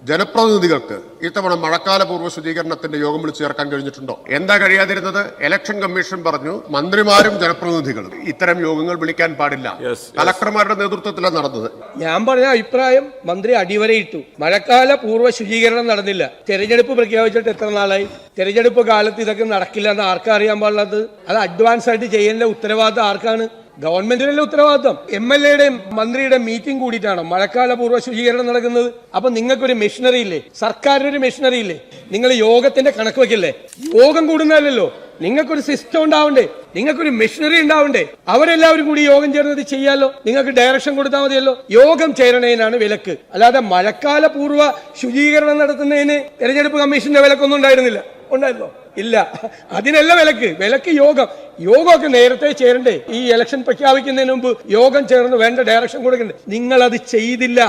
ജനപ്രതിനിധികൾക്ക് ഇത്തവണ മഴക്കാല പൂർവ്വ ശുചീകരണത്തിന്റെ യോഗം വിളിച്ചു ചേർക്കാൻ കഴിഞ്ഞിട്ടുണ്ടോ? എന്താ കഴിയാതിരുന്നത്? ഇലക്ഷൻ കമ്മീഷൻ പറഞ്ഞു മന്ത്രിമാരും ജനപ്രതിനിധികളും ഇത്തരം യോഗങ്ങൾ വിളിക്കാൻ പാടില്ല. കളക്ടർമാരുടെ നേതൃത്വത്തിലാണ് നടന്നത്. ഞാൻ പറഞ്ഞ അഭിപ്രായം മന്ത്രി അടിവരയിട്ടു. മഴക്കാല പൂർവ്വ ശുചീകരണം നടന്നില്ല. തെരഞ്ഞെടുപ്പ് പ്രഖ്യാപിച്ചിട്ട് എത്ര നാളായി? തെരഞ്ഞെടുപ്പ് കാലത്ത് ഇതൊക്കെ നടക്കില്ല എന്ന് ആർക്കാ അറിയാൻ പാടുള്ളത്? അത് അഡ്വാൻസ് ആയിട്ട് ചെയ്യേണ്ട ഉത്തരവാദിത്തം ആർക്കാണ്? ഗവൺമെന്റിനല്ലേ ഉത്തരവാദിത്തം. MLA-യുടെയും മന്ത്രിയുടെ മീറ്റിംഗ് കൂടിയിട്ടാണോ മഴക്കാല പൂർവ്വ ശുചീകരണം നടക്കുന്നത്? അപ്പൊ നിങ്ങൾക്കൊരു മെഷീനറി ഇല്ലേ? സർക്കാരിനൊരു മെഷീനറി ഇല്ലേ? നിങ്ങൾ യോഗത്തിന്റെ കണക്ക് വെക്കില്ലേ? യോഗം കൂടുന്നതല്ലോ. നിങ്ങൾക്കൊരു സിസ്റ്റം ഉണ്ടാവണ്ടേ? നിങ്ങൾക്കൊരു മെഷീനറി ഉണ്ടാവണ്ടേ? അവരെല്ലാവരും കൂടി യോഗം ചേർന്നത് ചെയ്യാലോ. നിങ്ങൾക്ക് ഡയറക്ഷൻ കൊടുത്താൽ മതിയല്ലോ. യോഗം ചേരണേനാണ് വിലക്ക്, അല്ലാതെ മഴക്കാല പൂർവ്വ ശുചീകരണം നടത്തുന്നതിന് തെരഞ്ഞെടുപ്പ് കമ്മീഷന്റെ വിലക്കൊന്നും ഉണ്ടായിരുന്നില്ല. ഉണ്ടായിരുന്നോ? ഇല്ല. അതിനല്ല വിലക്ക് യോഗമൊക്കെ നേരത്തെ ചേരണ്ടേ? ഈ ഇലക്ഷൻ പ്രഖ്യാപിക്കുന്നതിന് മുമ്പ് യോഗം ചേർന്ന് വേണ്ട ഡയറക്ഷൻ കൊടുക്കണ്ടേ? നിങ്ങൾ അത് ചെയ്തില്ല.